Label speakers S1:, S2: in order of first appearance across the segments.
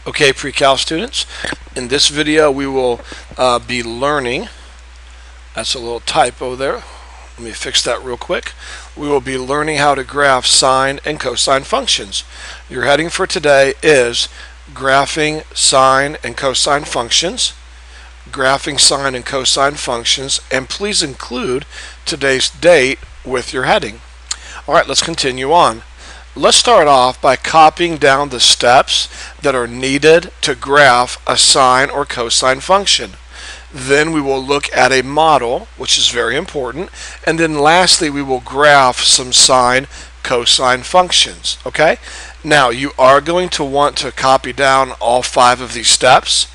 S1: Okay, pre-cal students, in this video we will be learning, that's a little typo there, let me fix that real quick. We will be learning how to graph sine and cosine functions. Your heading for today is graphing sine and cosine functions, graphing sine and cosine functions, and please include today's date with your heading. Alright, let's continue on. Let's start off by copying down the steps that are needed to graph a sine or cosine function. Then we will look at a model, which is very important, and then lastly we will graph some sine cosine functions. Okay? Now you are going to want to copy down all 5 of these steps.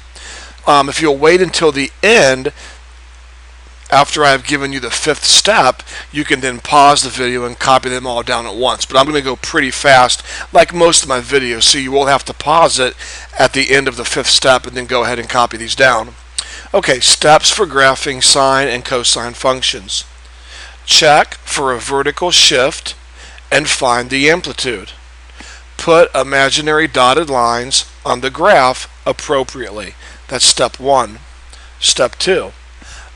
S1: If you'll wait until the end, after I've given you the 5th step, you can then pause the video and copy them all down at once. But I'm going to go pretty fast, like most of my videos, so you will have to pause it at the end of the 5th step and then go ahead and copy these down. Okay, steps for graphing sine and cosine functions. Check for a vertical shift and find the amplitude. Put imaginary dotted lines on the graph appropriately. That's step 1. Step 2.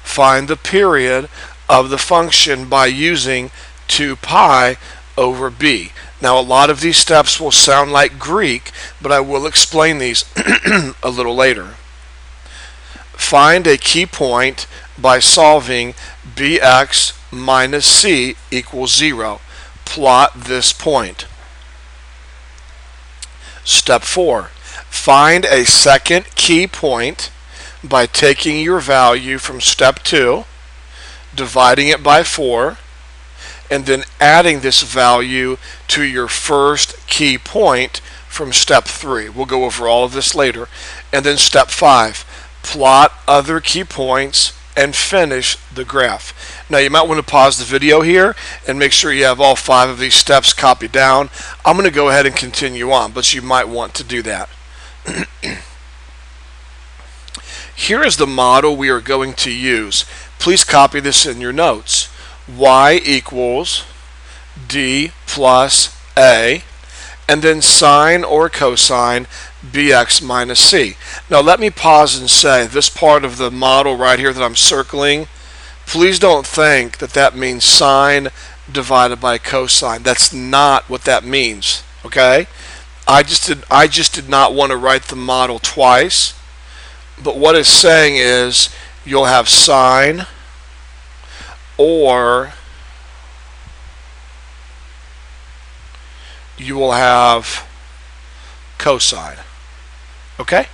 S1: Find the period of the function by using 2 pi over b. Now a lot of these steps will sound like Greek, but I will explain these a little later. Find a key point by solving bx minus c equals 0. Plot this point. Step 4. Find a second key point by taking your value from step 2, dividing it by 4, and then adding this value to your first key point from step 3. We'll go over all of this later. And then step 5, plot other key points and finish the graph. Now you might want to pause the video here and make sure you have all 5 of these steps copied down. I'm going to go ahead and continue on, but you might want to do that. Here is the model we are going to use. Please copy this in your notes. Y equals d plus a, and then sine or cosine bx minus c. Now let me pause and say this part of the model right here that I'm circling, please don't think that that means sine divided by cosine. That's not what that means. Okay? I just did not want to write the model twice. But what it's saying is you'll have sine or you will have cosine. Okay?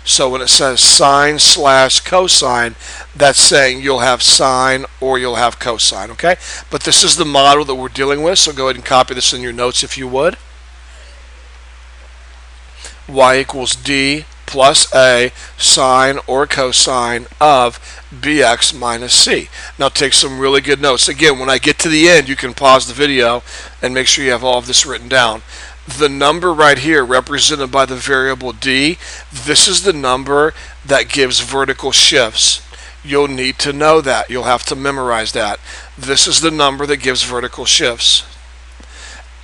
S1: So when it says sine slash cosine, that's saying you'll have sine or you'll have cosine. Okay? But this is the model that we're dealing with, so go ahead and copy this in your notes if you would. Y equals d plus a sine or cosine of bx minus c. Now take some really good notes. Again, when I get to the end, you can pause the video and make sure you have all of this written down. The number right here represented by the variable d, this is the number that gives vertical shifts. You'll need to know that. You'll have to memorize that. This is the number that gives vertical shifts.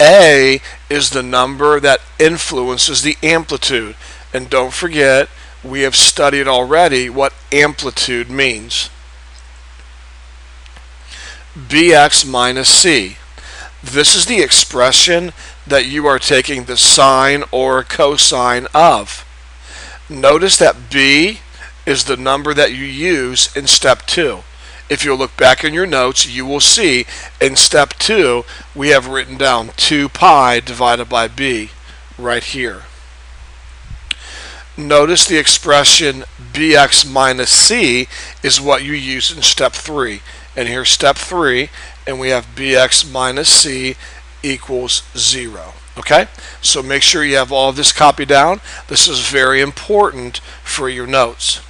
S1: A is the number that influences the amplitude. And don't forget, we have studied already what amplitude means. Bx minus c. This is the expression that you are taking the sine or cosine of. Notice that b is the number that you use in step 2. If you look back in your notes, you will see in step 2 we have written down 2 pi divided by b right here. Notice the expression bx minus c is what you use in step 3. And here's step 3, and we have bx minus c equals 0. Okay? So make sure you have all of this copied down. This is very important for your notes.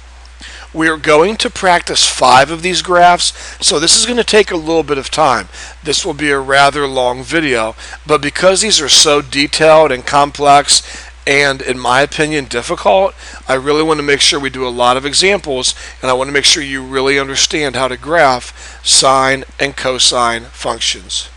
S1: We are going to practice 5 of these graphs, so this is going to take a little bit of time. This will be a rather long video, but because these are so detailed and complex and, in my opinion, difficult, I really want to make sure we do a lot of examples, and I want to make sure you really understand how to graph sine and cosine functions.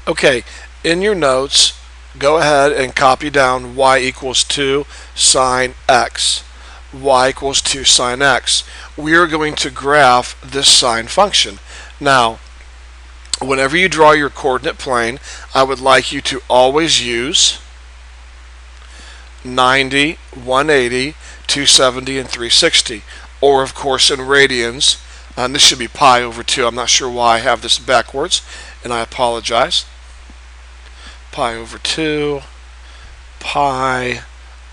S1: Okay, in your notes, go ahead and copy down y equals 2 sine x. Y equals 2 sine x. We are going to graph this sine function. Now, whenever you draw your coordinate plane, I would like you to always use 90, 180, 270, and 360. Or, of course, in radians, and this should be pi over 2. I'm not sure why I have this backwards, and I apologize. Pi over 2, pi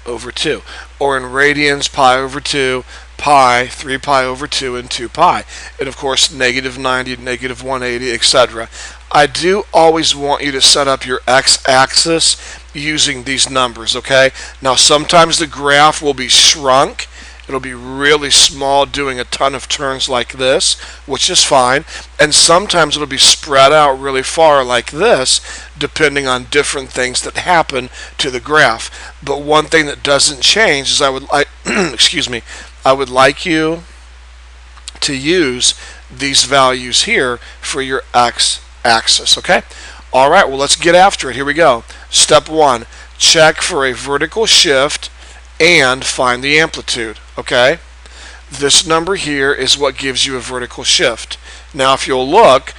S1: over 2. Or in radians, pi over 2, pi, 3 pi over 2, and 2 pi. And of course, negative 90, negative 180, etc. I do always want you to set up your x-axis using these numbers, okay? Now, sometimes the graph will be shrunk. It'll be really small, doing a ton of turns like this, which is fine. And sometimes it'll be spread out really far like this, depending on different things that happen to the graph. But one thing that doesn't change is I would like, excuse me, I would like you to use these values here for your x-axis, okay? All right, well, let's get after it. Here we go. Step 1, check for a vertical shift and find the amplitude, okay? This number here is what gives you a vertical shift. Now, if you'll look,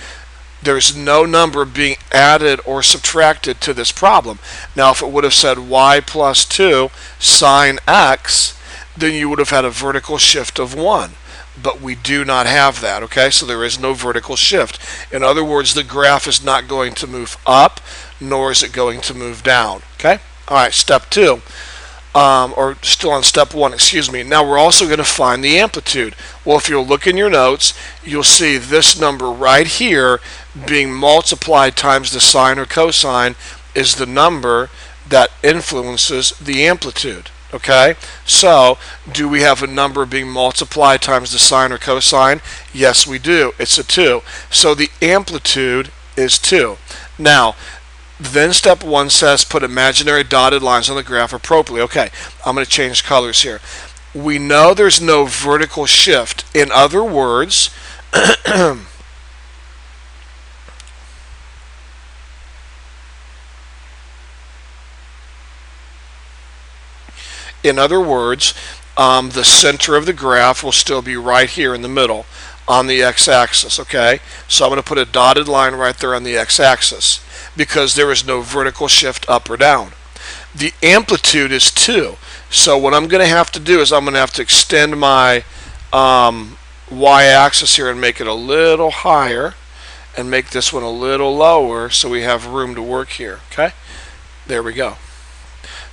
S1: there's no number being added or subtracted to this problem. Now, if it would have said y plus 2 sine x, then you would have had a vertical shift of 1. But we do not have that, okay? So there is no vertical shift. In other words, the graph is not going to move up, nor is it going to move down, okay? All right, step 2. Or still on step 1, excuse me. Now we're also going to find the amplitude. Well, if you'll look in your notes, you'll see this number right here being multiplied times the sine or cosine is the number that influences the amplitude. Okay, so do we have a number being multiplied times the sine or cosine? Yes, we do. It's a 2. So the amplitude is 2. Now, then step 1 says put imaginary dotted lines on the graph appropriately. Okay, I'm going to change colors here. We know there's no vertical shift. In other words, the center of the graph will still be right here in the middle on the x-axis, okay? So I'm going to put a dotted line right there on the x-axis because there is no vertical shift up or down. The amplitude is 2. So what I'm going to have to do is I'm going to have to extend my y-axis here and make it a little higher and make this one a little lower so we have room to work here, okay? There we go.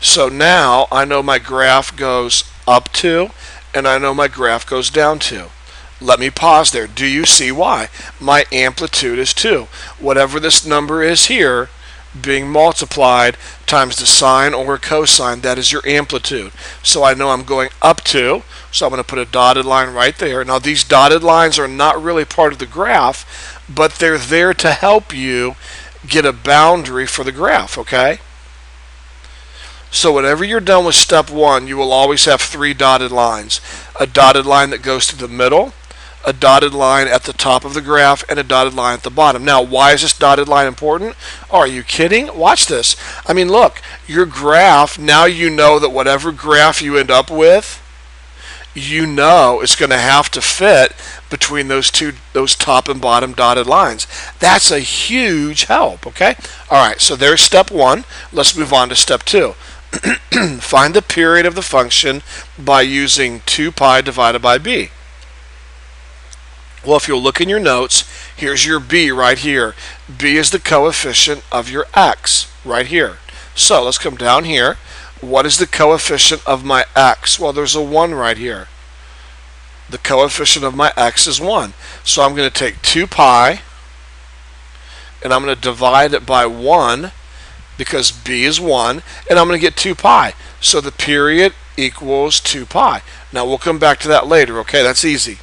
S1: So now I know my graph goes up 2 and I know my graph goes down 2. Let me pause there. Do you see why? My amplitude is 2. Whatever this number is here being multiplied times the sine or cosine, that is your amplitude. So I know I'm going up 2, so I'm going to put a dotted line right there. Now these dotted lines are not really part of the graph, but they're there to help you get a boundary for the graph, okay? So whenever you're done with step 1, you will always have 3 dotted lines. A dotted line that goes to the middle, a dotted line at the top of the graph, and a dotted line at the bottom. Now, why is this dotted line important? Are you kidding? Watch this. I mean, look, your graph, now you know that whatever graph you end up with, you know it's going to have to fit between those top and bottom dotted lines. That's a huge help, okay? All right, so there's step 1. Let's move on to step 2. Find the period of the function by using 2 pi divided by b. Well, if you'll look in your notes, here's your b right here. B is the coefficient of your x right here. So let's come down here. What is the coefficient of my x? Well, there's a 1 right here. The coefficient of my x is 1. So I'm going to take 2 pi and I'm going to divide it by 1 because b is 1, and I'm going to get 2 pi. So the period equals 2 pi. Now we'll come back to that later, okay? That's easy.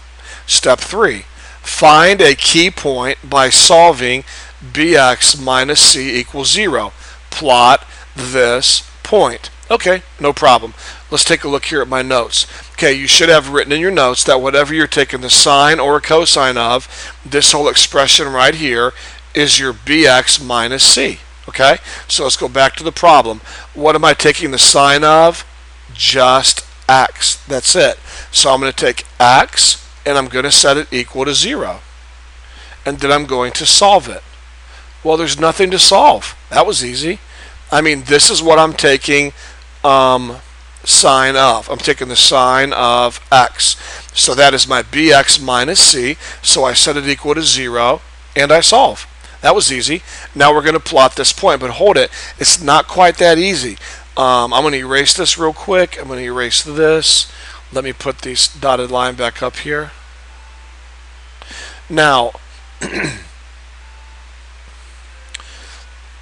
S1: Step 3. Find a key point by solving bx minus c equals 0. Plot this point. Okay, no problem. Let's take a look here at my notes. Okay, you should have written in your notes that whatever you're taking the sine or cosine of, this whole expression right here is your bx minus c. Okay, so let's go back to the problem. What am I taking the sine of? Just x. That's it. So I'm going to take x and I'm going to set it equal to 0. And then I'm going to solve it. Well, there's nothing to solve. That was easy. I mean, this is what I'm taking sine of. I'm taking the sine of x. So that is my bx minus c. So I set it equal to 0 and I solve. That was easy. Now we're going to plot this point, but hold it. It's not quite that easy. I'm going to erase this real quick. I'm going to erase this. Let me put this dotted line back up here. Now,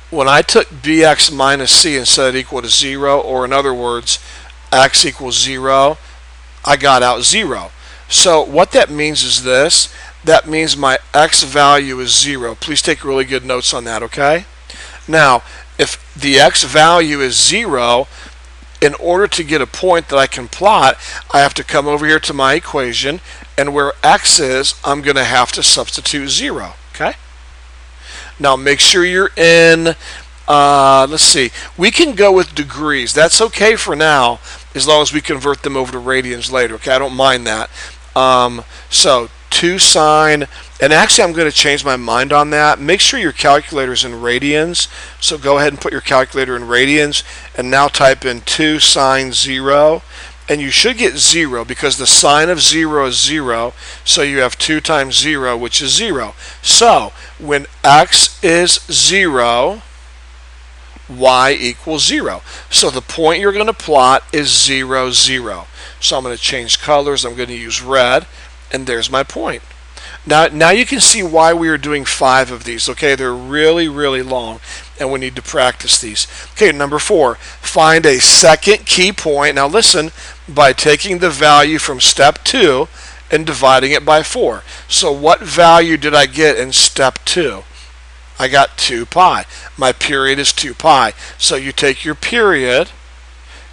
S1: when I took bx minus c and set it equal to 0, or in other words, x equals 0, I got out 0. So what that means is this. That means my x value is 0. Please take really good notes on that, okay? Now, if the x value is 0, in order to get a point that I can plot, I have to come over here to my equation, and where x is, I'm going to have to substitute 0, okay? Now make sure you're in, let's see, we can go with degrees. That's okay for now, as long as we convert them over to radians later, okay? I don't mind that. So 2 sine, and actually I'm going to change my mind on that. Make sure your calculator's in radians. So go ahead and put your calculator in radians, and now type in 2 sine 0. And you should get 0 because the sine of 0 is 0. So you have 2 times 0, which is 0. So when x is 0, y equals 0. So the point you're going to plot is 0, 0. So I'm going to change colors. I'm going to use red. And there's my point. Now you can see why we are doing 5 of these. Okay, they're really, really long, and we need to practice these. Okay, number 4, find a second key point. Now listen, by taking the value from step 2 and dividing it by 4. So what value did I get in step 2? I got 2 pi. My period is 2 pi. So you take your period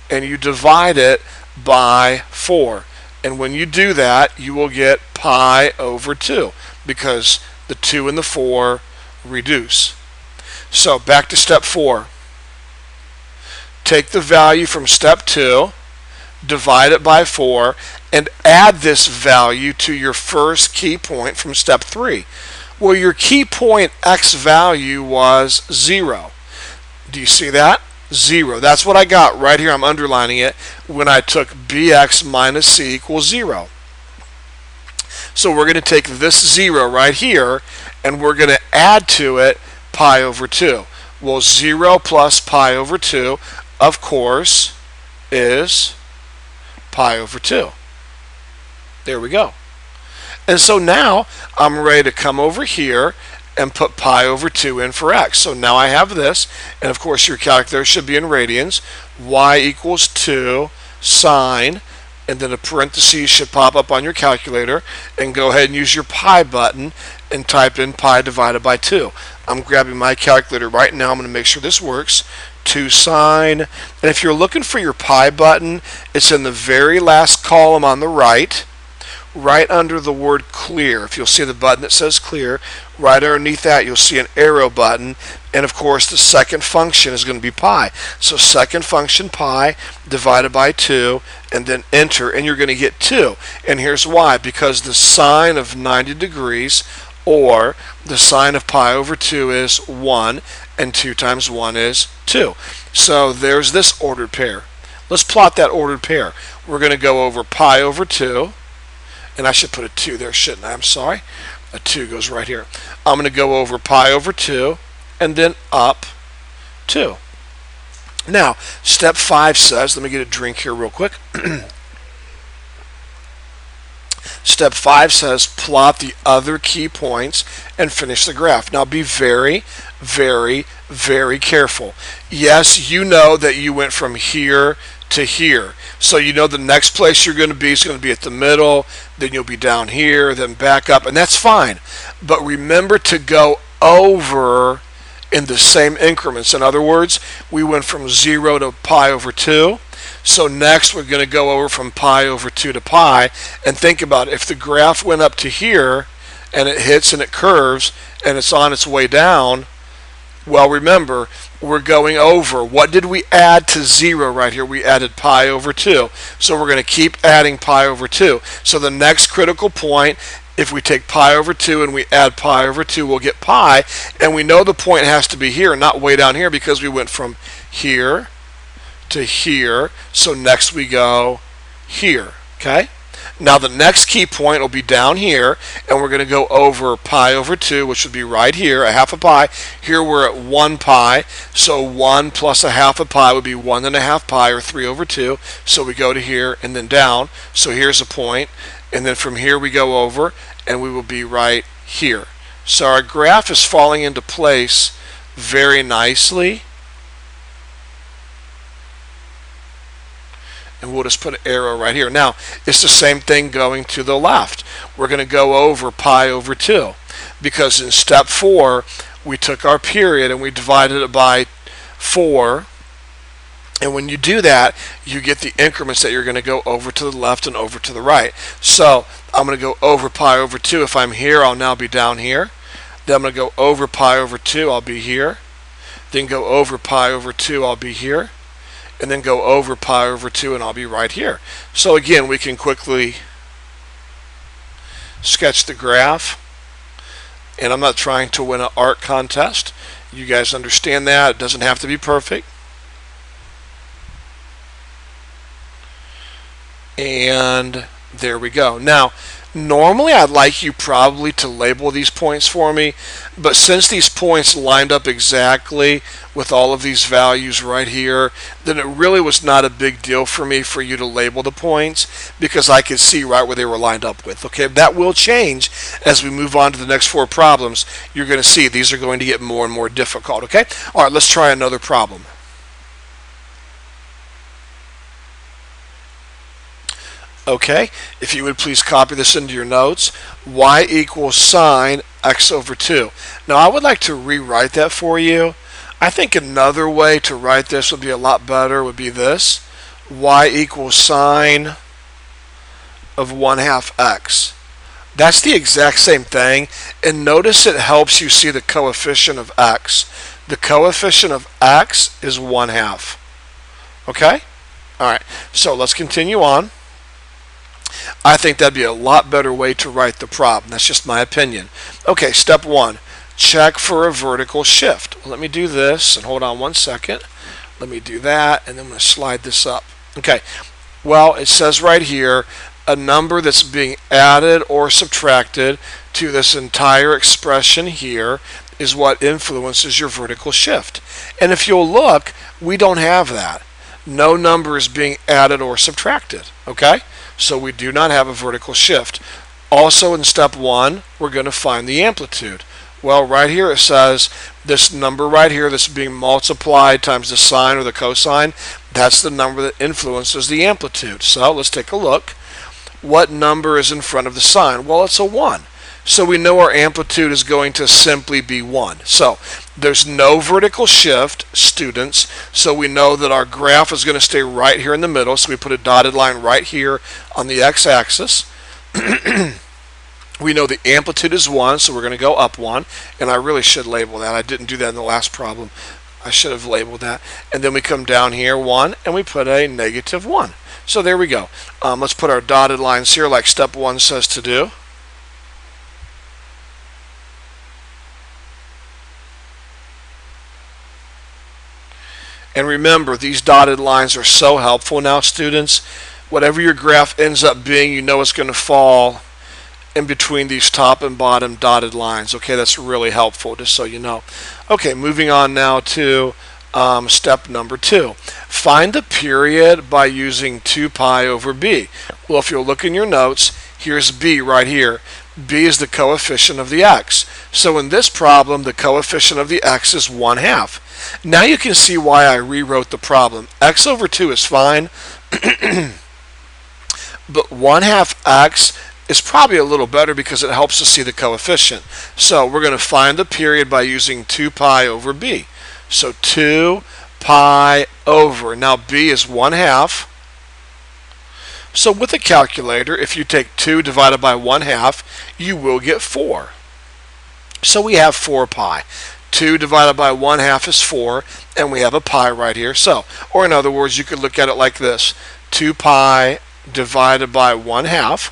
S1: and you divide it by 4. And when you do that, you will get pi over 2 because the 2 and the 4 reduce. So back to step 4. Take the value from step 2, divide it by 4, and add this value to your first key point from step 3. Well, your key point x value was 0. Do you see that? 0. That's what I got right here. I'm underlining it when I took bx minus c equals 0. So we're going to take this 0 right here and we're going to add to it pi over 2. Well, 0 plus pi over 2, of course, is pi over 2. There we go. And so now I'm ready to come over here and put pi over 2 in for x. So now I have this, and of course your calculator should be in radians. Y equals 2 sine, and then a parenthesis should pop up on your calculator, and go ahead and use your pi button and type in pi divided by 2. I'm grabbing my calculator right now. I'm going to make sure this works. 2 sine, and if you're looking for your pi button, it's in the very last column on the right under the word clear. If you'll see the button that says clear, right underneath that you'll see an arrow button, and of course the second function is going to be pi. So second function pi divided by 2, and then enter, and you're going to get 2. And here's why: because the sine of 90 degrees, or the sine of pi over 2, is 1, and 2 times 1 is 2. So there's this ordered pair. Let's plot that ordered pair. We're going to go over pi over 2, and I should put a 2 there, shouldn't I? I'm sorry. A 2 goes right here. I'm going to go over pi over 2 and then up 2. Now, step 5 says, let me get a drink here real quick. Step 5 says plot the other key points and finish the graph. Now be very, very, very careful. Yes, you know that you went from here to here. So you know the next place you're going to be is going to be at the middle, then you'll be down here, then back up, and that's fine. But remember to go over in the same increments. In other words, we went from 0 to pi over 2. So next we're going to go over from pi over 2 to pi, and think about it. If the graph went up to here and it hits and it curves and it's on its way down, Well, remember, we're going over. What did we add to 0 right here? We added pi over 2. So we're going to keep adding pi over 2. So the next critical point, if we take pi over 2 and we add pi over 2, we'll get pi. And we know the point has to be here, not way down here, because we went from here to here. So next we go here. Okay? Now the next key point will be down here, and we're going to go over pi over 2, which would be right here, a half a pi. Here we're at 1 pi, so 1 plus a half a pi would be 1.5 pi, or 3 over 2. So we go to here and then down. So here's a point, and then from here we go over, and we will be right here. So our graph is falling into place very nicely. And we'll just put an arrow right here. Now, it's the same thing going to the left. We're going to go over pi over 2, because in step 4, we took our period and we divided it by 4. And when you do that, you get the increments that you're going to go over to the left and over to the right. So I'm going to go over pi over 2. If I'm here, I'll now be down here. Then I'm going to go over pi over 2, I'll be here. Then go over pi over 2, I'll be here. And then go over pi over 2, and I'll be right here. So again, we can quickly sketch the graph. And I'm not trying to win an art contest. You guys understand that. It doesn't have to be perfect. And there we go. Now, normally I'd like you probably to label these points for me, but since these points lined up exactly with all of these values right here, then it really was not a big deal for me for you to label the points, because I could see right where they were lined up with. Okay, that will change as we move on to the next 4 problems. You're going to see these are going to get more and more difficult. Okay, all right, let's try another problem. Okay, if you would please copy this into your notes. Y equals sine x over 2. Now I would like to rewrite that for you. I think another way to write this would be a lot better, would be this. Y equals sine of 1/2 x. That's the exact same thing, and notice it helps you see the coefficient of x. The coefficient of x is 1/2. Okay? Alright, so let's continue on. I think that'd be a lot better way to write the problem. That's just my opinion. Okay, step 1. Check for a vertical shift. Well, let me do this, and hold on one second. Let me do that, and then I'm going to slide this up. Okay, well, it says right here, a number that's being added or subtracted to this entire expression here is what influences your vertical shift. And if you'll look, we don't have that. No number is being added or subtracted. Okay? So we do not have a vertical shift. Also in step 1, we're going to find the amplitude. Well, right here it says this number right here that's being multiplied times the sine or the cosine, that's the number that influences the amplitude. So let's take a look. What number is in front of the sine? Well, it's a 1. So we know our amplitude is going to simply be 1. So there's no vertical shift, students, so we know that our graph is going to stay right here in the middle. So we put a dotted line right here on the x-axis. We know the amplitude is 1, so we're going to go up 1. And I really should label that. I didn't do that in the last problem. I should have labeled that. And then we come down here 1, and we put a -1. So there we go. Let's put our dotted lines here like step 1 says to do. And remember, these dotted lines are so helpful now, students. Whatever your graph ends up being, you know it's going to fall in between these top and bottom dotted lines. Okay, that's really helpful, just so you know. Okay, moving on now to step number 2. Find the period by using 2 pi over b. Well, if you'll look in your notes, here's b right here. b is the coefficient of the x. So in this problem, the coefficient of the x is 1/2. Now you can see why I rewrote the problem. X over 2 is fine, but 1/2 x is probably a little better because it helps us see the coefficient. So we're going to find the period by using 2 pi over b. So 2 pi over, now b is 1/2. So with a calculator, if you take 2 divided by 1/2, you will get 4. So we have 4 pi. 2 divided by 1/2 is 4, and we have a pi right here. So, or in other words, you could look at it like this. 2 pi divided by 1/2,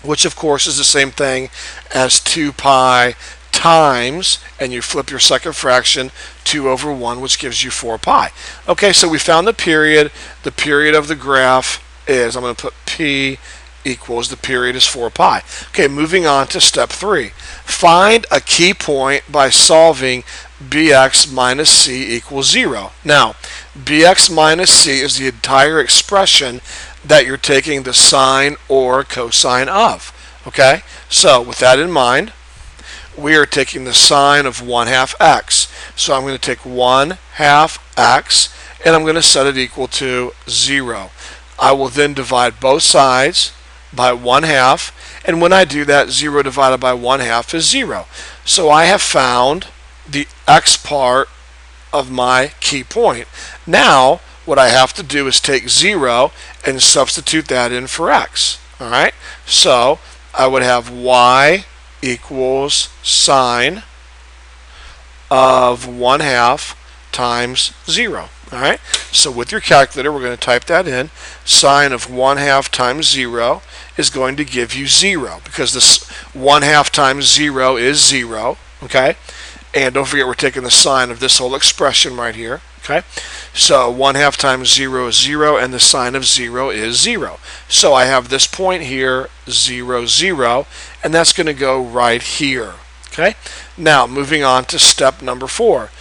S1: which of course is the same thing as 2 pi times, and you flip your second fraction, 2 over 1, which gives you 4 pi. Okay, so we found the period. The period of the graph is, I'm going to put P equals, the period is 4 pi. Okay, moving on to step 3. Find a key point by solving bx minus c equals 0. Now, bx minus c is the entire expression that you're taking the sine or cosine of. Okay, so with that in mind, we are taking the sine of 1/2 x. So I'm going to take 1/2 x, and I'm going to set it equal to 0. I will then divide both sides by 1/2, and when I do that, 0 divided by 1/2 is 0. So I have found the x part of my key point. Now what I have to do is take 0 and substitute that in for x. Alright, so I would have y equals sine of 1/2 times 0. Alright, so with your calculator, we're going to type that in. Sine of 1/2 times 0 is going to give you 0, because this 1/2 times 0 is 0. Okay, and don't forget we're taking the sine of this whole expression right here. Okay, so 1/2 times 0 is 0, and the sine of 0 is 0. So I have this point here, 0, 0, and that's going to go right here. Okay, now moving on to step number 4.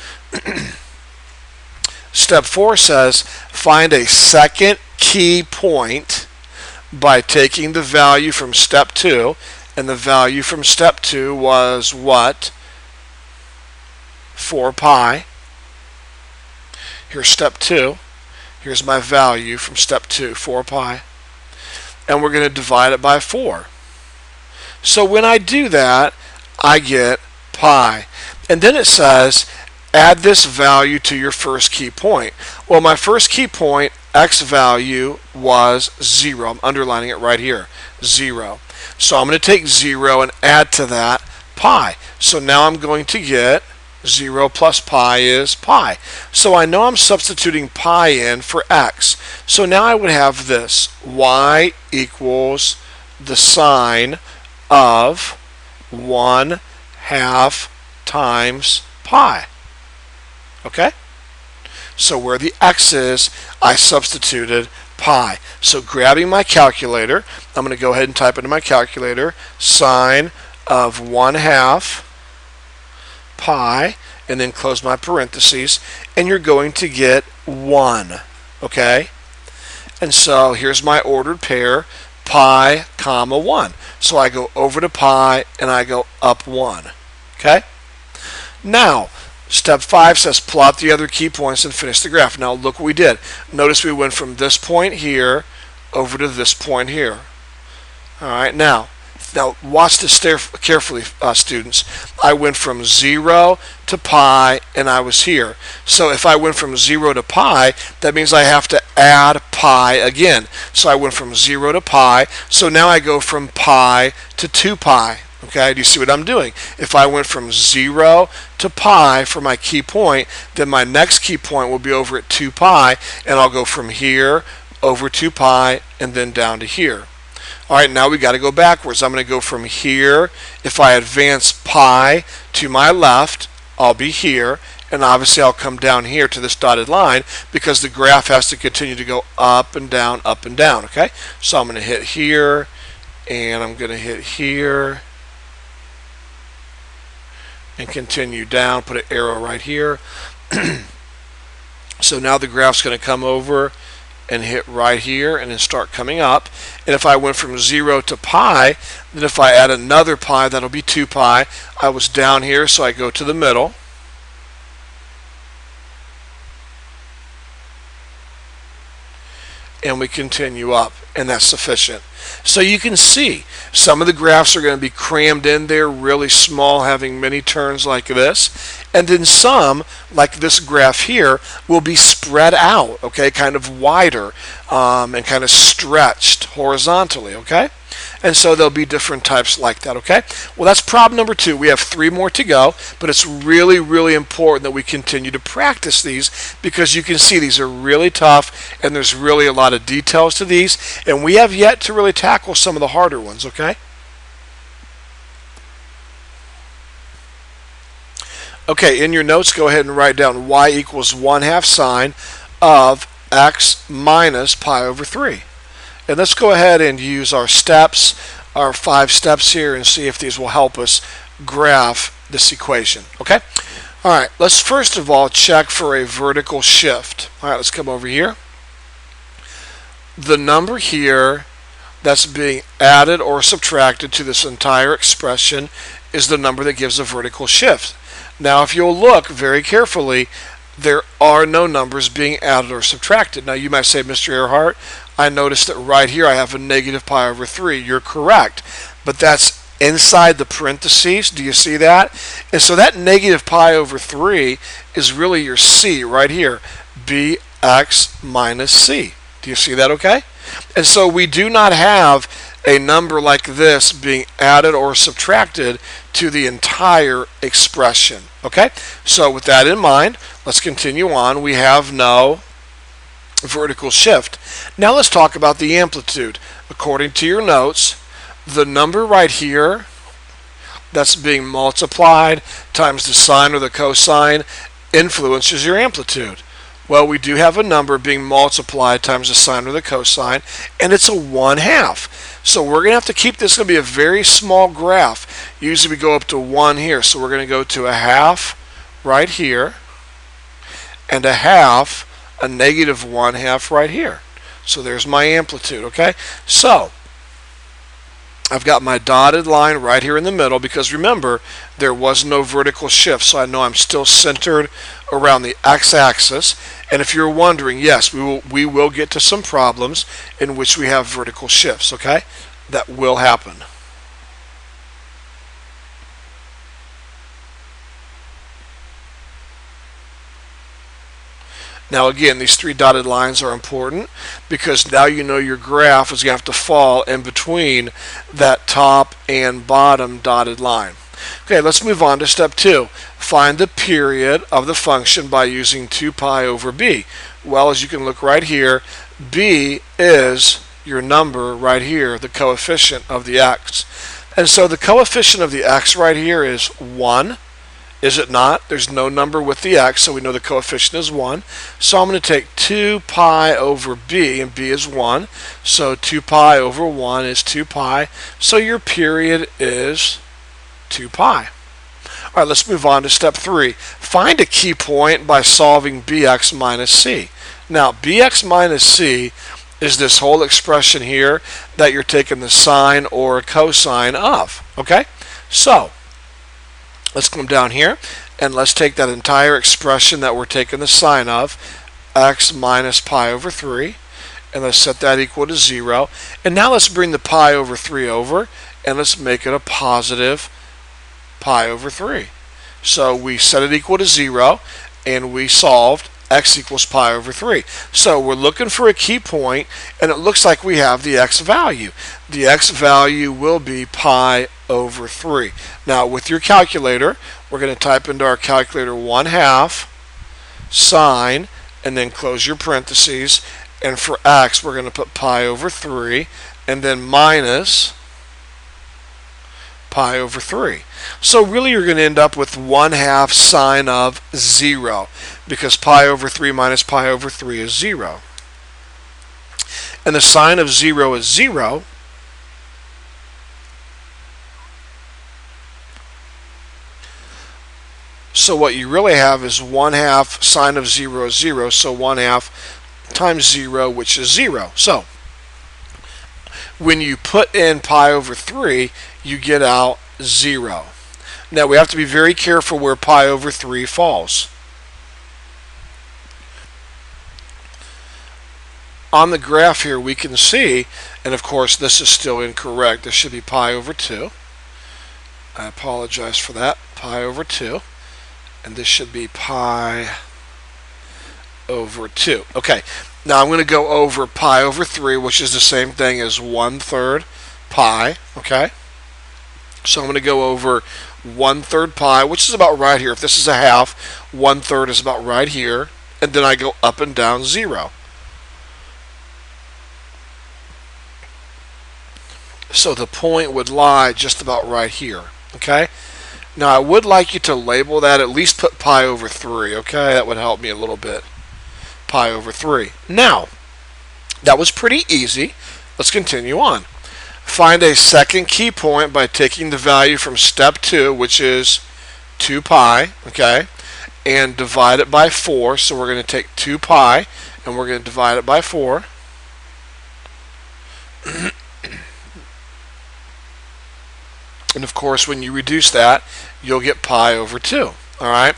S1: Step 4 says find a second key point by taking the value from step 2, and the value from step 2 was what? 4 pi. Here's step 2. Here's my value from step 2, 4 pi. And we're going to divide it by 4. So when I do that, I get pi. And then it says add this value to your first key point. Well, my first key point, x value, was 0. I'm underlining it right here, 0. So I'm going to take 0 and add to that pi. So now I'm going to get 0 plus pi is pi. So I know I'm substituting pi in for x. So now I would have this, y equals the sine of 1/2 times pi. Okay? So where the x is, I substituted pi. So grabbing my calculator, I'm going to go ahead and type into my calculator sine of 1/2 pi, and then close my parentheses, and you're going to get 1. Okay? And so here's my ordered pair, pi comma 1. So I go over to pi and I go up 1. Okay? Now, step 5 says plot the other key points and finish the graph. Now look what we did. Notice we went from this point here over to this point here. Alright, now watch this carefully, students. I went from 0 to pi and I was here. So if I went from 0 to pi, that means I have to add pi again. So I went from 0 to pi. So now I go from pi to 2 pi. Okay, do you see what I'm doing? If I went from 0 to pi for my key point, then my next key point will be over at 2 pi, and I'll go from here over 2 pi and then down to here. Alright, now we got to go backwards. I'm going to go from here. If I advance pi to my left, I'll be here, and obviously I'll come down here to this dotted line because the graph has to continue to go up and down, up and down. Okay, so I'm going to hit here, and I'm going to hit here, and continue down, put an arrow right here. So now the graph's going to come over and hit right here and then start coming up. And if I went from 0 to pi, then if I add another pi, that'll be 2 pi. I was down here, so I go to the middle. And we continue up, and that's sufficient. So you can see some of the graphs are going to be crammed in there really small, having many turns like this, and then some, like this graph here, will be spread out, okay, kind of wider and kind of stretched horizontally. Okay, And so there'll be different types like that, okay? Well, that's problem number 2. We have 3 more to go, but it's really, really important that we continue to practice these because you can see these are really tough and there's really a lot of details to these, and we have yet to really tackle some of the harder ones, okay? Okay, in your notes, go ahead and write down y equals 1/2 sine of x minus pi over 3. And let's go ahead and use our steps, our 5 steps here, and see if these will help us graph this equation, okay? All right, let's first of all check for a vertical shift. All right, let's come over here. The number here that's being added or subtracted to this entire expression is the number that gives a vertical shift. Now, if you'll look very carefully, there are no numbers being added or subtracted. Now, you might say, Mr. Earhart, I noticed that right here I have a negative pi over 3. You're correct, but that's inside the parentheses. Do you see that? And so that negative pi over 3 is really your c right here, bx minus c. Do you see that okay? And so we do not have a number like this being added or subtracted to the entire expression. Okay? So with that in mind, let's continue on. We have no vertical shift. Now let's talk about the amplitude. According to your notes, the number right here that's being multiplied times the sine or the cosine influences your amplitude. Well, we do have a number being multiplied times the sine or the cosine, and it's a 1/2. So we're going to have to keep this going to be a very small graph. Usually we go up to 1 here, so we're going to go to a 1/2 right here, and a 1/2, a negative 1/2 right here. So there's my amplitude, okay? So I've got my dotted line right here in the middle because remember, there was no vertical shift, so I know I'm still centered around the x-axis. And if you're wondering, yes, we will get to some problems in which we have vertical shifts, okay? That will happen. Now again, these 3 dotted lines are important because now you know your graph is going to have to fall in between that top and bottom dotted line. Okay, let's move on to step 2. Find the period of the function by using 2 pi over b. Well, as you can look right here, b is your number right here, the coefficient of the x. And so the coefficient of the x right here is 1. Is it not? There's no number with the x, so we know the coefficient is 1. So I'm going to take 2 pi over b, and b is 1. So 2 pi over 1 is 2 pi. So your period is 2 pi. All right, let's move on to step 3. Find a key point by solving bx minus c. Now, bx minus c is this whole expression here that you're taking the sine or cosine of. Okay? So let's come down here and let's take that entire expression that we're taking the sine of, x minus pi over 3, and let's set that equal to 0. And now let's bring the pi over 3 over and let's make it a positive pi over 3. So we set it equal to 0 and we solved x equals pi over 3. So we're looking for a key point and it looks like we have the x value. The x value will be pi over 3. Now with your calculator, we're going to type into our calculator 1/2 sine and then close your parentheses, and for x we're going to put pi over 3 and then minus pi over 3. So really you're going to end up with 1/2 sine of 0 because pi over 3 minus pi over 3 is 0. And the sine of 0 is 0. So what you really have is 1/2 sine of 0 is 0, so 1/2 times 0, which is 0. So when you put in pi over 3, you get out 0. Now we have to be very careful where pi over 3 falls. On the graph here we can see, and of course this is still incorrect, this should be pi over 2. I apologize for that, pi over 2. And this should be pi over 2. Okay, now I'm going to go over pi over 3, which is the same thing as 1/3 pi, okay? So I'm going to go over 1/3 pi, which is about right here. If this is a half, 1/3 is about right here. And then I go up and down 0. So the point would lie just about right here, okay? Now I would like you to label that, at least put pi over 3, okay? That would help me a little bit. Pi over 3. Now, that was pretty easy. Let's continue on. Find a second key point by taking the value from step 2, which is 2 pi, okay, and divide it by 4. So we're going to take 2 pi and we're going to divide it by 4. And of course, when you reduce that, you'll get pi over 2. All right,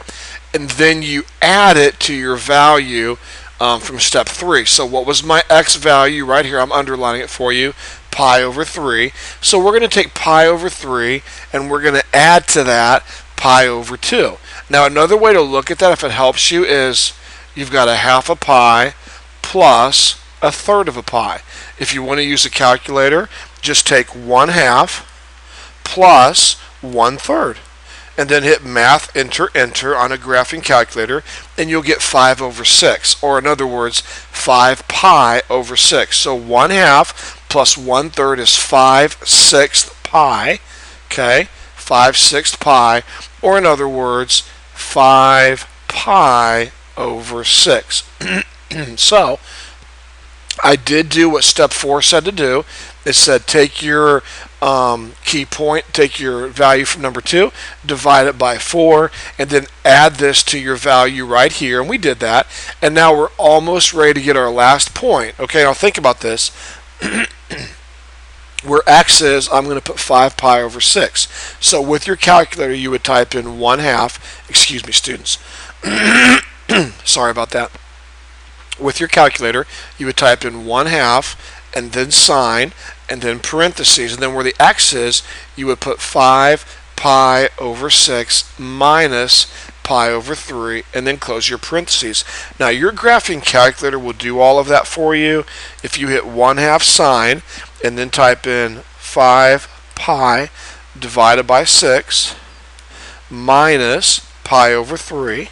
S1: and then you add it to your value from step 3. So what was my x value right here? I'm underlining it for you. Pi over 3. So we're going to take pi over 3 and we're going to add to that pi over 2. Now another way to look at that, if it helps you, is you've got a half a pi plus a third of a pi. If you want to use a calculator, just take 1/2 plus 1/3. And then hit math, enter, enter on a graphing calculator, and you'll get 5 over 6, or in other words, 5 pi over 6. So 1/2 plus 1/3 is 5/6 pi, okay? 5/6 pi, or in other words, 5 pi over 6. So I did do what step 4 said to do. It said take your key point, take your value from number 2, divide it by 4, and then add this to your value right here. And we did that. And now we're almost ready to get our last point. Okay, now think about this. Where x is, I'm going to put 5 pi over 6. So with your calculator, you would type in 1/2. Excuse me, students. Sorry about that. With your calculator, you would type in 1/2 and then sine and then parentheses, and then where the x is, you would put 5 pi over 6 minus pi over 3 and then close your parentheses. Now your graphing calculator will do all of that for you. If you hit 1/2 sine and then type in 5 pi divided by 6 minus pi over 3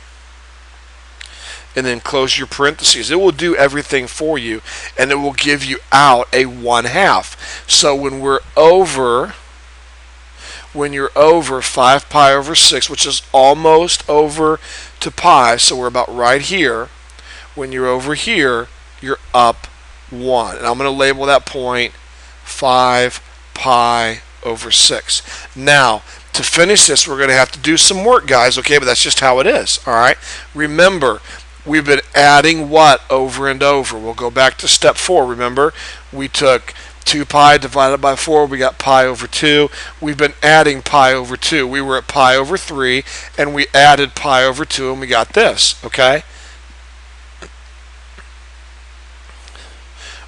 S1: and then close your parentheses, it will do everything for you, and it will give you out a 1/2. So when you're over 5 pi over 6, which is almost over to pi, so we're about right here. When you're over here, you're up 1. And I'm going to label that point 5 pi over 6. Now, to finish this, we're going to have to do some work, guys, okay? But that's just how it is, all right? Remember, we've been adding what over and over? We'll go back to step 4. Remember, we took 2 pi divided by 4. We got pi over 2. We've been adding pi over 2. We were at pi over 3, and we added pi over 2, and we got this, okay?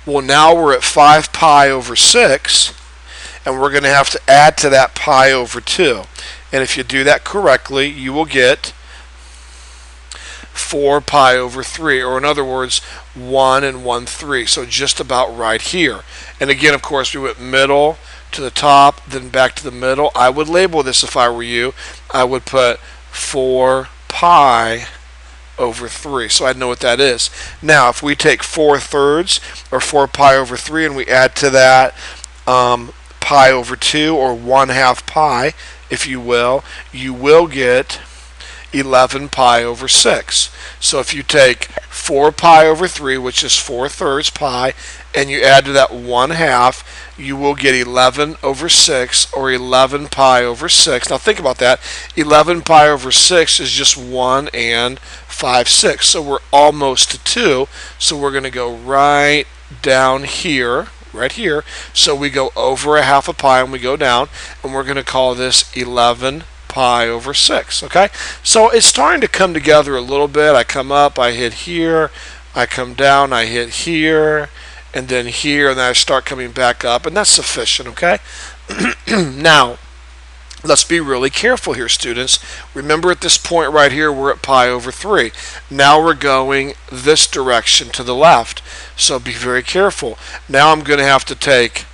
S1: Well, now we're at 5 pi over 6, and we're going to have to add to that pi over 2. And if you do that correctly, you will get 4 pi over 3, or in other words, 1 and 1/3. So just about right here. And again, of course, we went middle to the top, then back to the middle. I would label this, if I were you, I would put 4 pi over 3. So I'd know what that is. Now, if we take 4/3 or 4 pi over 3 and we add to that pi over 2, or 1/2 pi, if you will get 11 pi over 6. So if you take 4 pi over 3, which is 4/3 pi, and you add to that 1/2, you will get 11 over 6, or 11 pi over 6. Now think about that. 11 pi over 6 is just 1 and 5/6. So we're almost to 2. So we're going to go right down here, right here. So we go over 1/2 a pi and we go down, and we're going to call this 11 pi over 6. Okay, so it's starting to come together a little bit. I come up, I hit here, I come down, I hit here, and then here, and then I start coming back up, and that's sufficient. Okay. Now let's be really careful here, students. Remember, at this point right here, we're at pi over 3. Now we're going this direction to the left, so be very careful. Now I'm going to have to take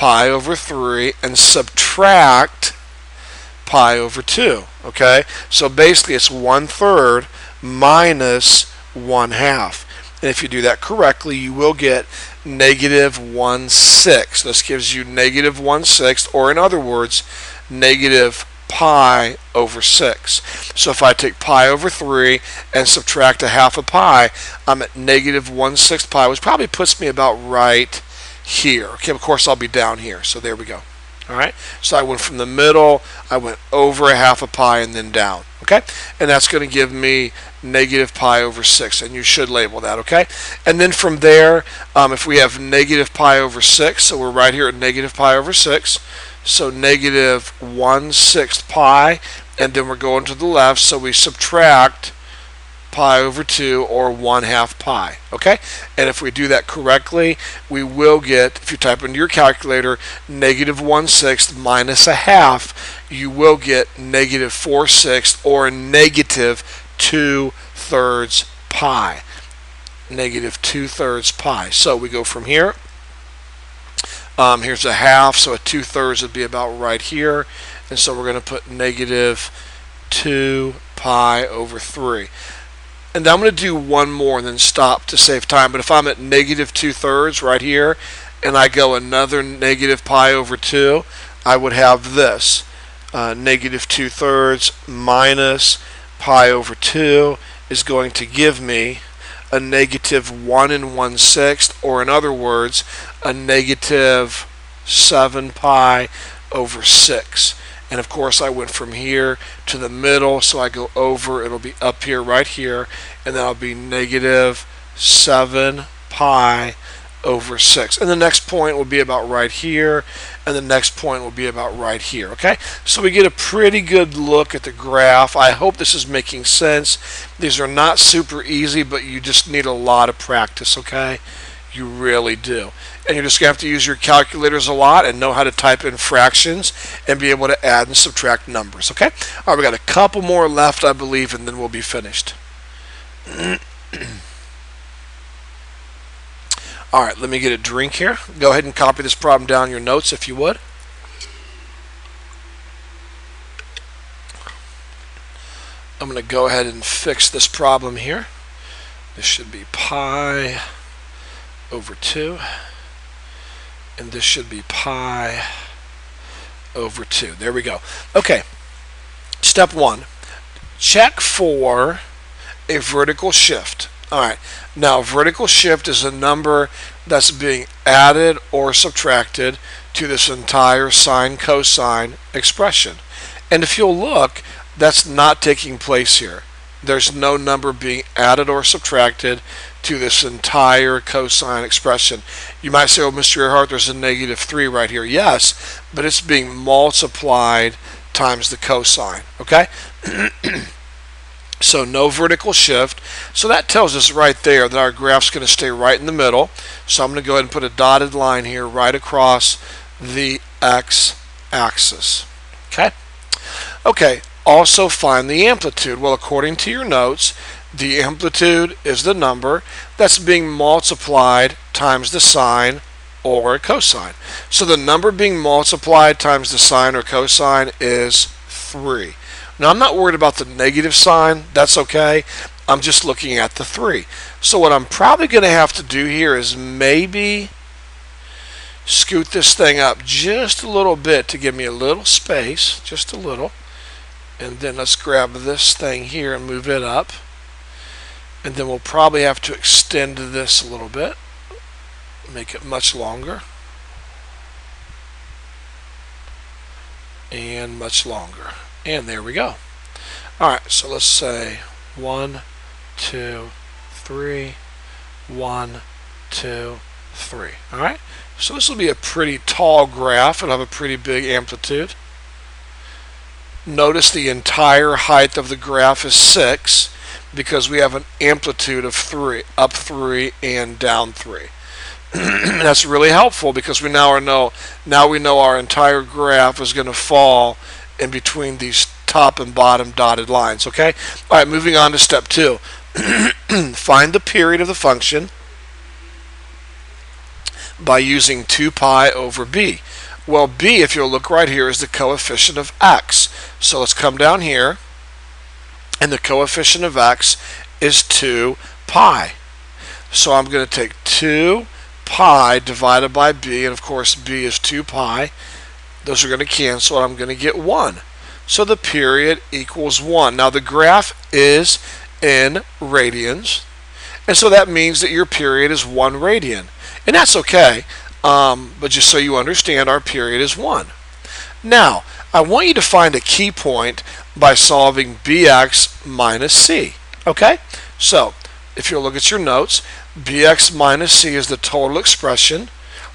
S1: pi over 3 and subtract pi over 2. Okay, so basically it's 1/3 minus 1/2. And if you do that correctly, you will get negative 1/6. This gives you negative 1/6, or in other words, negative pi over 6. So if I take pi over 3 and subtract 1/2 of pi, I'm at negative 1/6 pi, which probably puts me about right here. Okay, of course I'll be down here. So there we go. All right, so I went from the middle, I went over 1/2 of pi and then down. Okay, and that's going to give me negative pi over 6, and you should label that. Okay, and then from there, if we have negative pi over 6, so we're right here at negative pi over 6, so negative 1/6 pi, and then we're going to the left, so we subtract pi over 2, or 1/2 pi. Okay, and if we do that correctly, we will get, if you type into your calculator, negative 1/6 minus 1/2, you will get negative 4/6, or negative 2/3 pi. Negative 2/3 pi. So we go from here. Here's 1/2, so a 2/3 would be about right here, and so we're going to put negative 2 pi over 3. And I'm going to do one more and then stop to save time. But if I'm at negative 2/3 right here, and I go another negative pi over 2, I would have this. Negative 2/3 minus pi over 2 is going to give me a negative 1 1/6, or in other words, a negative 7 pi over 6. And of course I went from here to the middle, so I go over, it'll be up here, right here, and that'll be negative 7 pi over 6. And the next point will be about right here, and the next point will be about right here. Okay, so we get a pretty good look at the graph. I hope this is making sense. These are not super easy, but you just need a lot of practice. Okay, you really do. And you're just going to have to use your calculators a lot and know how to type in fractions and be able to add and subtract numbers. Okay? All right, we got a couple more left, I believe, and then we'll be finished. All right, let me get a drink here. Go ahead and copy this problem down in your notes if you would. I'm going to go ahead and fix this problem here. This should be pi over 2. And this should be pi over 2. There we go. Okay, step 1. Check for a vertical shift. All right, now vertical shift is a number that's being added or subtracted to this entire sine cosine expression. And if you'll look, that's not taking place here. There's no number being added or subtracted to this entire cosine expression. You might say, oh, Mr. Earhart, there's a negative 3 right here. Yes, but it's being multiplied times the cosine. Okay? So no vertical shift. So that tells us right there that our graph's going to stay right in the middle. So I'm going to go ahead and put a dotted line here right across the x-axis. Okay? Okay, also find the amplitude. Well, according to your notes, the amplitude is the number that's being multiplied times the sine or cosine. So the number being multiplied times the sine or cosine is 3. Now I'm not worried about the negative sign, that's okay. I'm just looking at the 3. So what I'm probably going to have to do here is maybe scoot this thing up just a little bit to give me a little space, just a little. And then let's grab this thing here and move it up. And then we'll probably have to extend this a little bit, make it much longer, and much longer. And there we go. Alright, so let's say 1, 2, 3, 1, 2, 3. Alright, so this will be a pretty tall graph. It'll have a pretty big amplitude. Notice the entire height of the graph is 6 because we have an amplitude of 3, up 3 and down 3. That's really helpful because we now know our entire graph is going to fall in between these top and bottom dotted lines. Okay? All right, moving on to step 2. Find the period of the function by using 2 pi over b. Well, b, if you'll look right here, is the coefficient of x. So let's come down here, and the coefficient of x is 2 pi. So I'm going to take 2 pi divided by b, and of course b is 2 pi. Those are going to cancel, and I'm going to get 1. So the period equals 1. Now the graph is in radians, and so that means that your period is 1 radian. And that's okay, but just so you understand, our period is 1. Now, I want you to find a key point by solving bx minus c. Okay? So, if you'll look at your notes, bx minus c is the total expression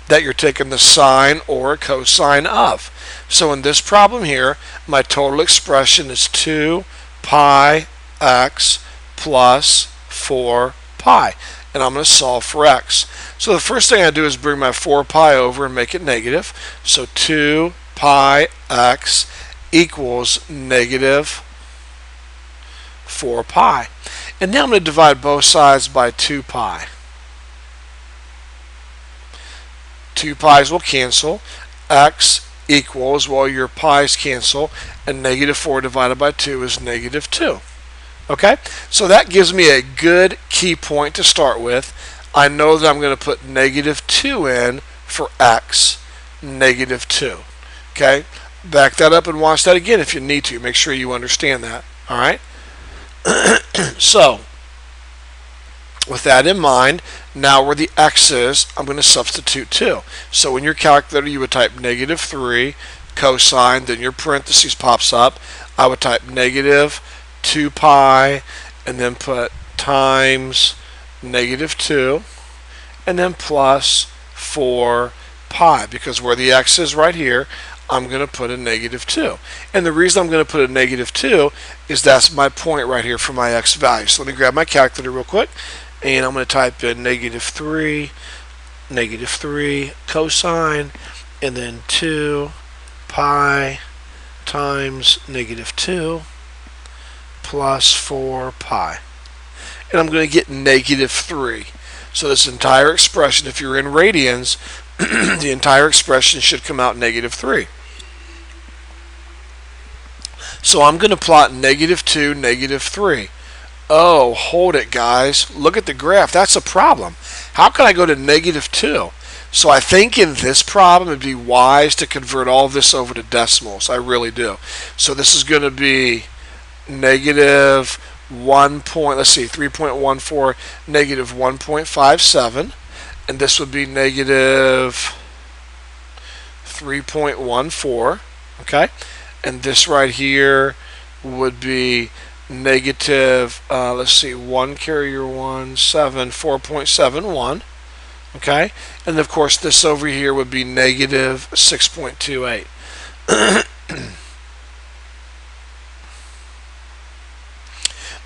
S1: that you're taking the sine or cosine of. So in this problem here, my total expression is 2 pi x plus 4 pi. And I'm going to solve for x. So the first thing I do is bring my 4 pi over and make it negative. So 2 pi x equals negative 4 pi. And now I'm going to divide both sides by 2 pi. 2 pi's will cancel. X equals, well, your pi's cancel, and negative 4 divided by 2 is negative 2. Okay, so that gives me a good key point to start with. I know that I'm going to put negative 2 in for x, negative 2. Okay, back that up and watch that again if you need to. Make sure you understand that. All right, so with that in mind, now where the x is, I'm going to substitute 2. So in your calculator, you would type negative 3 cosine, then your parentheses pops up. I would type negative 2 pi, and then put times negative 2, and then plus 4 pi, because where the x is right here, I'm going to put a negative 2. And the reason I'm going to put a negative 2 is that's my point right here for my x value. So let me grab my calculator real quick, and I'm going to type in negative 3 cosine, and then 2 pi times negative 2 plus 4 pi. And I'm going to get negative 3. So this entire expression, if you're in radians, the entire expression should come out negative 3. So I'm going to plot negative 2, negative 3. Oh, hold it, guys. Look at the graph. That's a problem. How can I go to negative 2? So I think in this problem, it'd be wise to convert all this over to decimals. I really do. So this is going to be negative 3.14, negative 1.57, and this would be negative 3.14, okay? And this right here would be negative, 1 carrier 1, 7, 4.71, okay? And of course this over here would be negative 6.28.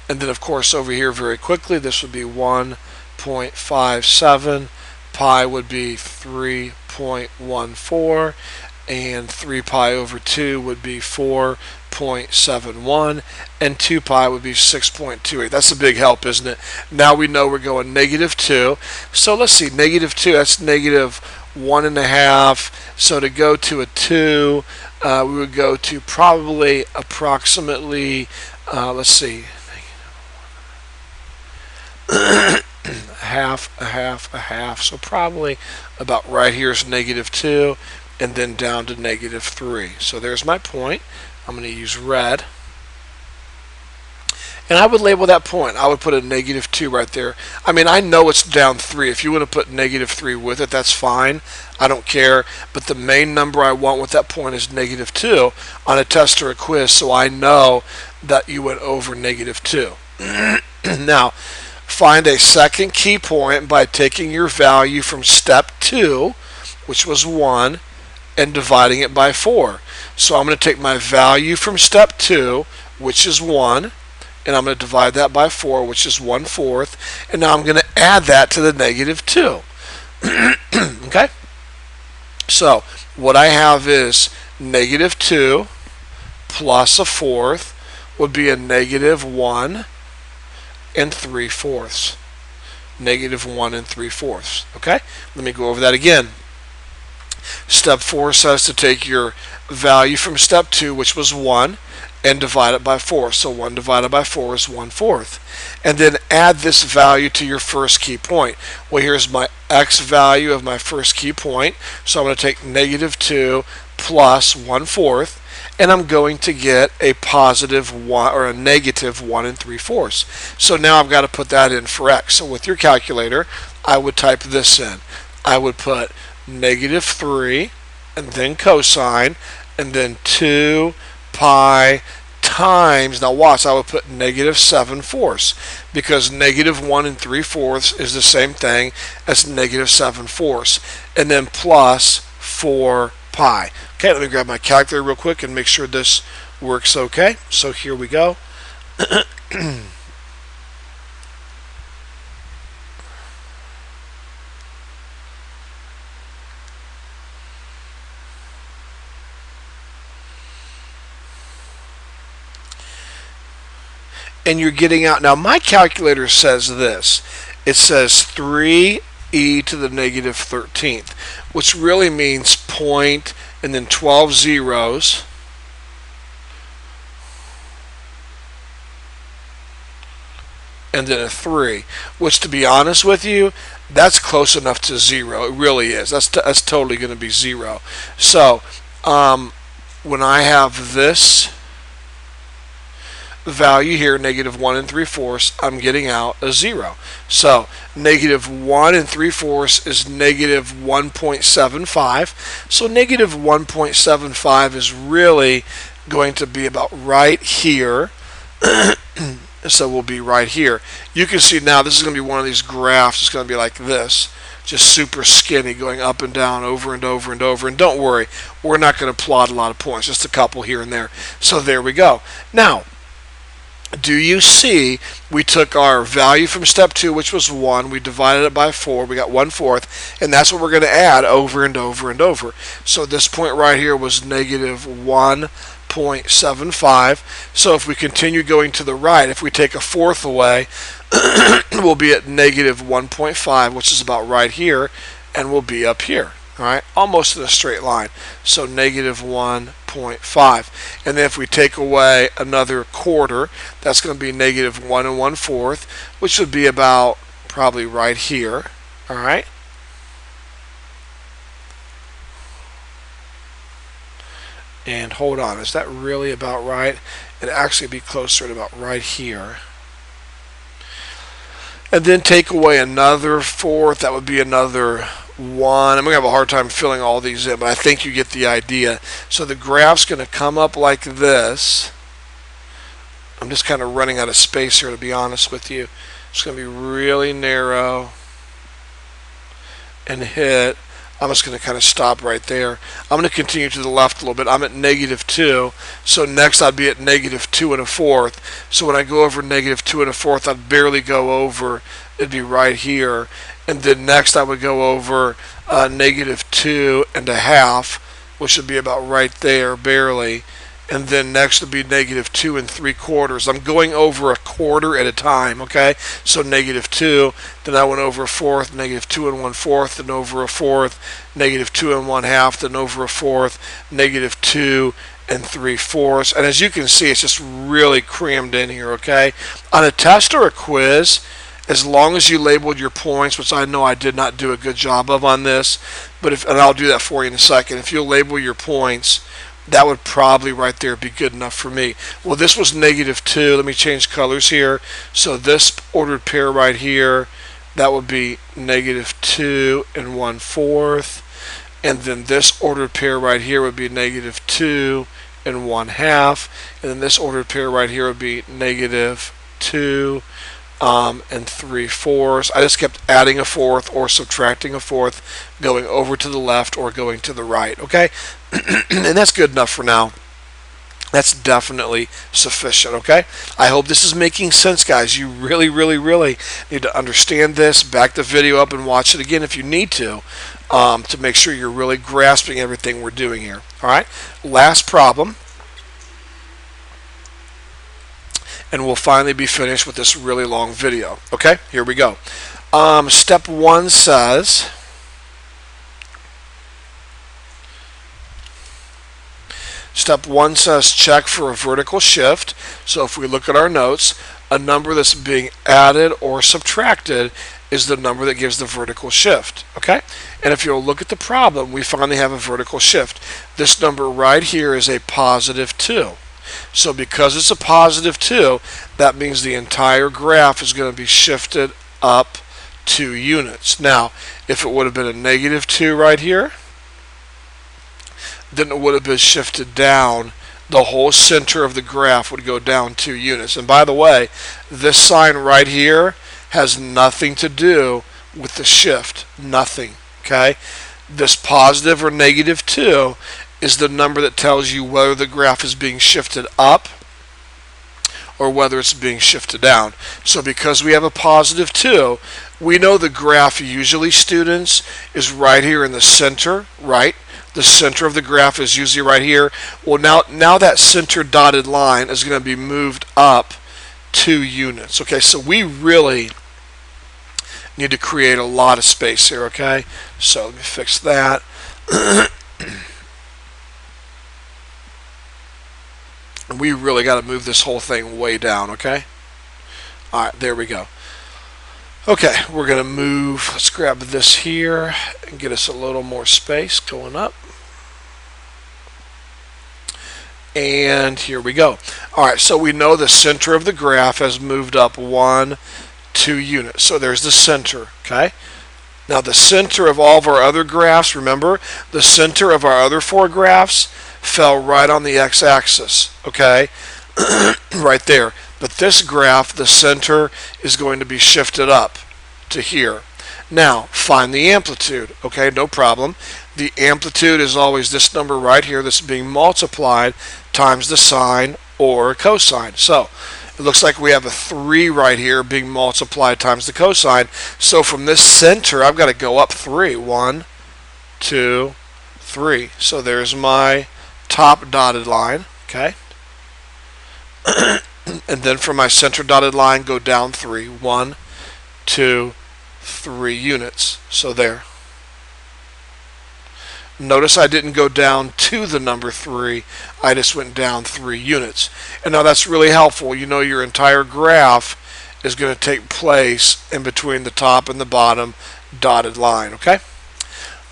S1: And then of course over here very quickly this would be 1.57, pi would be 3.14, and 3 pi over 2 would be 4.71, and 2 pi would be 6.28. That's a big help, isn't it? Now we know we're going negative 2. So let's see, negative 2, that's negative 1.5. So to go to a 2, we would go to probably approximately, let's see, a half. So probably about right here is negative 2, and then down to negative 3. So there's my point. I'm going to use red. And I would label that point. I would put a negative 2 right there. I mean, I know it's down 3. If you want to put negative 3 with it, that's fine. I don't care. But the main number I want with that point is negative 2 on a test or a quiz, so I know that you went over negative 2. Now, find a second key point by taking your value from step 2, which was 1, and dividing it by 4. So I'm going to take my value from step 2, which is 1, and I'm going to divide that by 4, which is 1/4, and now I'm going to add that to the negative 2. Okay? So what I have is negative 2 plus 1/4 would be a negative 1 and 3/4. negative 1 3/4. Okay, let me go over that again. Step 4 says to take your value from step 2, which was 1, and divide it by 4. So 1 divided by 4 is 1/4. And then add this value to your first key point. Well, here's my x value of my first key point. So I'm going to take negative 2 plus 1/4. And I'm going to get a positive 1 or a negative 1 3/4. So now I've got to put that in for x. So with your calculator, I would type this in. I would put negative 3 and then cosine and then 2 pi times, now watch, I would put negative 7/4 because negative 1 3/4 is the same thing as negative 7/4, and then plus 4 pi. Okay, let me grab my calculator real quick and make sure this works okay. So here we go. And you're getting out. Now my calculator says this. It says 3e to the negative 13th, which really means point and then 12 zeros. And then a 3, which to be honest with you, that's close enough to 0. It really is. That's totally going to be 0. So when I have this value here, negative 1 3/4, I'm getting out a 0. So negative 1 3/4 is negative 1.75. So negative 1.75 is really going to be about right here. So we'll be right here. You can see now this is going to be one of these graphs. It's going to be like this, just super skinny, going up and down over and over and over. And don't worry, we're not going to plot a lot of points, just a couple here and there. So there we go. Now, do you see we took our value from step 2, which was 1, we divided it by 4, we got 1/4, and that's what we're going to add over and over and over. So this point right here was negative 1.75. So if we continue going to the right, if we take a 4th away, we'll be at negative 1.5, which is about right here, and we'll be up here. All right, almost in a straight line. So negative 1.5. And then if we take away another quarter, that's going to be negative 1 1/4, which would be about probably right here. All right. And hold on, is that really about right? It'd actually be closer to about right here. And then take away another 4th, that would be another 1. I'm going to have a hard time filling all these in, but I think you get the idea. So the graph's going to come up like this. I'm just kind of running out of space here, to be honest with you. It's going to be really narrow and hit. I'm just going to kind of stop right there. I'm going to continue to the left a little bit. I'm at negative 2. So next I'd be at negative 2 1/4. So when I go over negative 2 1/4, I'd barely go over. It'd be right here. And then next I would go over negative 2 1/2, which would be about right there, barely. And then next would be negative 2 3/4. I'm going over a quarter at a time, okay? So negative 2, then I went over a 4th, negative 2 1/4, then over a 4th, negative 2 1/2, then over a 4th, negative 2 3/4. And as you can see, it's just really crammed in here, okay? On a test or a quiz, as long as you labeled your points, which I know I did not do a good job of on this, but and I'll do that for you in a second. If you'll label your points, that would probably right there be good enough for me. Well, this was negative 2. Let me change colors here. So this ordered pair right here, that would be negative 2 1/4. And then this ordered pair right here would be negative 2 1/2. And then this ordered pair right here would be negative 2 3/4. I just kept adding a 4th or subtracting a 4th, going over to the left or going to the right, okay? And that's good enough for now. That's definitely sufficient, okay? I hope this is making sense, guys. You really, really, really need to understand this. Back the video up and watch it again if you need to make sure you're really grasping everything we're doing here, all right? Last problem. And we'll finally be finished with this really long video. Okay, here we go. Step 1 says check for a vertical shift. So if we look at our notes, a number that's being added or subtracted is the number that gives the vertical shift. Okay? And if you'll look at the problem, we finally have a vertical shift. This number right here is a positive 2. So because it's a positive 2, that means the entire graph is going to be shifted up 2 units. Now, if it would have been a negative 2 right here, then it would have been shifted down. The whole center of the graph would go down 2 units. And by the way, this sign right here has nothing to do with the shift. Nothing. Okay? This positive or negative 2 is the number that tells you whether the graph is being shifted up or whether it's being shifted down. So because we have a positive 2, we know the graph usually, students, is right here in the center, right? The center of the graph is usually right here. Well, now that center dotted line is going to be moved up 2 units. Okay, so we really need to create a lot of space here, okay? So let me fix that. We really got to move this whole thing way down, okay? All right, there we go. Okay, we're going to move, let's grab this here and get us a little more space going up. And here we go. All right, so we know the center of the graph has moved up 1, 2 units. So there's the center, okay? Now the center of all of our other graphs, remember, the center of our other 4 graphs fell right on the x-axis, okay? Right there. But this graph, the center is going to be shifted up to here. Now, find the amplitude, okay? No problem. The amplitude is always this number right here that's being multiplied times the sine or cosine. So, it looks like we have a 3 right here being multiplied times the cosine. So from this center, I've got to go up 3. 1, 2, 3. So there's my top dotted line, okay? And then from my center dotted line, go down 3. 1, 2, 3 units. So there. Notice I didn't go down to the number 3. I just went down 3 units. And now that's really helpful. You know your entire graph is going to take place in between the top and the bottom dotted line, okay?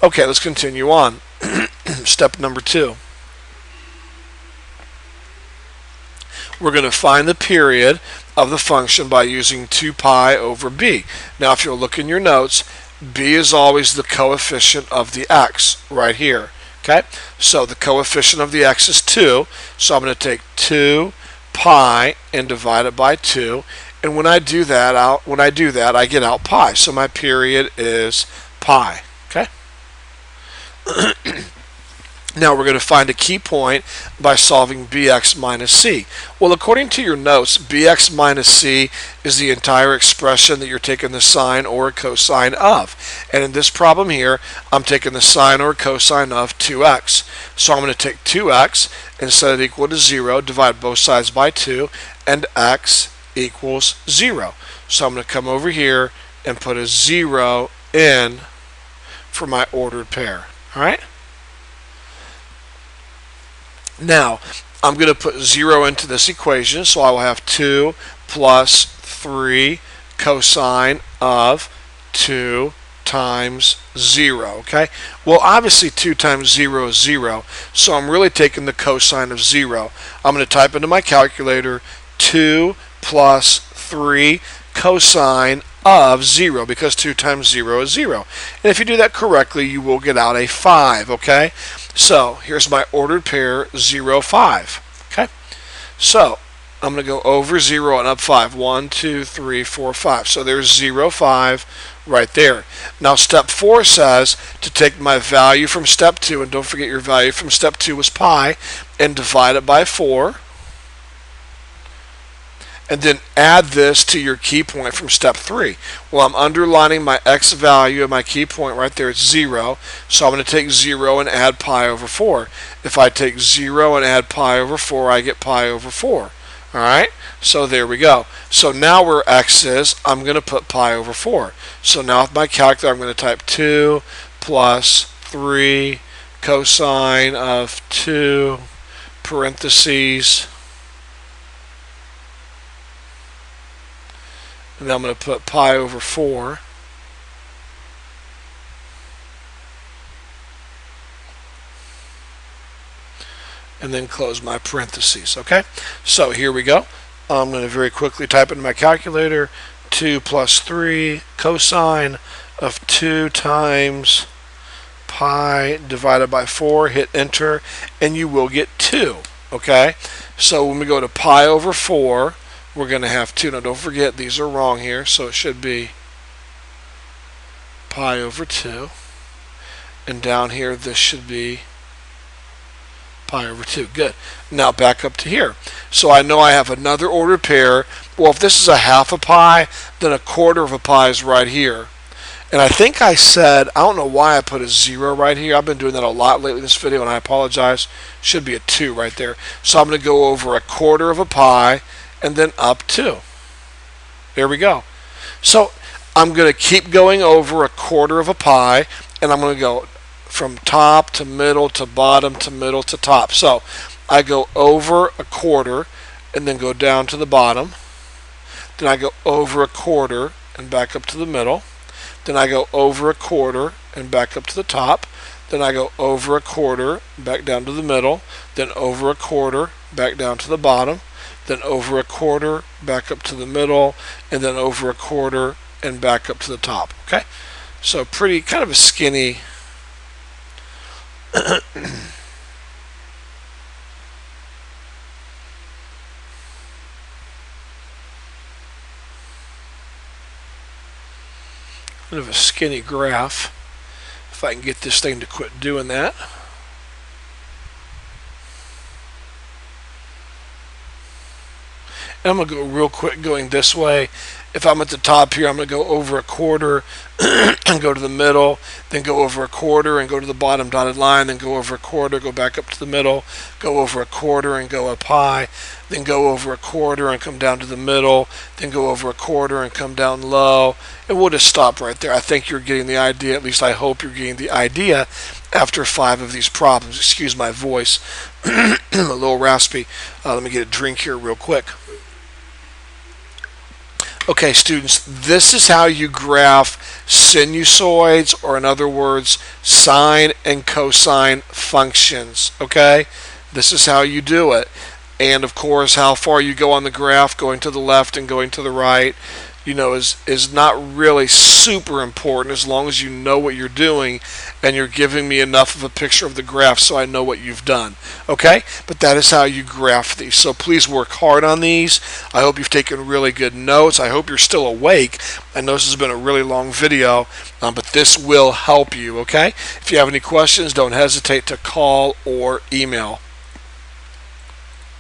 S1: Okay, let's continue on. Step number 2. We're going to find the period of the function by using 2 pi over b. Now if you'll look in your notes, b is always the coefficient of the x right here. Okay, so the coefficient of the x is 2, so I'm going to take 2 pi and divide it by 2, and when I do that, I get out pi. So my period is pi. Okay. Now we're going to find a key point by solving bx minus c. Well, according to your notes, bx minus c is the entire expression that you're taking the sine or cosine of. And in this problem here, I'm taking the sine or cosine of 2x. So I'm going to take 2x and set it equal to 0, divide both sides by 2, and x equals 0. So I'm going to come over here and put a 0 in for my ordered pair. All right? Now, I'm going to put 0 into this equation, so I will have 2 plus 3 cosine of 2 times 0, okay? Well, obviously 2 times 0 is 0, so I'm really taking the cosine of 0. I'm going to type into my calculator 2 plus 3 cosine of 0, because 2 times 0 is 0. And if you do that correctly, you will get out a 5, okay? So here's my ordered pair 0, 5. Okay, so I'm going to go over 0 and up 5. 1, 2, 3, 4, 5. So there's 0, 5 right there. Now step 4 says to take my value from step 2, and don't forget your value from step 2 was pi, and divide it by 4. And then add this to your key point from step 3. Well, I'm underlining my x value and my key point right there. It's 0. So I'm going to take 0 and add pi over 4. If I take 0 and add pi over 4, I get pi over 4. All Alright, so there we go. So now where x is, I'm going to put pi over 4. So now with my calculator, I'm going to type 2 plus 3 cosine of 2 parentheses, and then I'm going to put pi over 4. And then close my parentheses. Okay, so here we go. I'm going to very quickly type into my calculator 2 plus 3 cosine of 2 times pi divided by 4. Hit enter and you will get 2. Okay, so when we go to pi over 4, we're going to have 2. Now don't forget these are wrong here, so it should be pi over 2, and down here this should be pi over 2. Good. Now back up to here. So I know I have another ordered pair. Well, if this is a half a pi, then a quarter of a pi is right here. And I think I said, I don't know why I put a 0 right here. I've been doing that a lot lately in this video, and I apologize. Should be a 2 right there. So I'm going to go over a quarter of a pi and then up 2. There we go. So I'm going to keep going over a quarter of a pi, and I'm going to go from top to middle to bottom to middle to top. So I go over a quarter and then go down to the bottom. Then I go over a quarter and back up to the middle. Then I go over a quarter and back up to the top. Then I go over a quarter, back down to the middle. Then over a quarter, back down to the bottom. Then over a quarter, back up to the middle. And then over a quarter and back up to the top. Okay? So pretty, kind of a skinny kind of a skinny graph. If I can get this thing to quit doing that. And I'm going to go real quick going this way. If I'm at the top here, I'm going to go over a quarter and go to the middle, then go over a quarter and go to the bottom dotted line, then go over a quarter, go back up to the middle, go over a quarter and go up high, then go over a quarter and come down to the middle, then go over a quarter and come down low. And we'll just stop right there. I think you're getting the idea, at least I hope you're getting the idea after 5 of these problems. Excuse my voice, a little raspy. Let me get a drink here real quick. Okay, students, this is how you graph sinusoids, or in other words, sine and cosine functions. Okay, this is how you do it. And of course, how far you go on the graph, going to the left and going to the right, you know, is not really super important, as long as you know what you're doing and you're giving me enough of a picture of the graph so I know what you've done. Okay, but that is how you graph these. So please work hard on these. I hope you've taken really good notes. I hope you're still awake. I know this has been a really long video, but this will help you. Okay, if you have any questions, don't hesitate to call or email.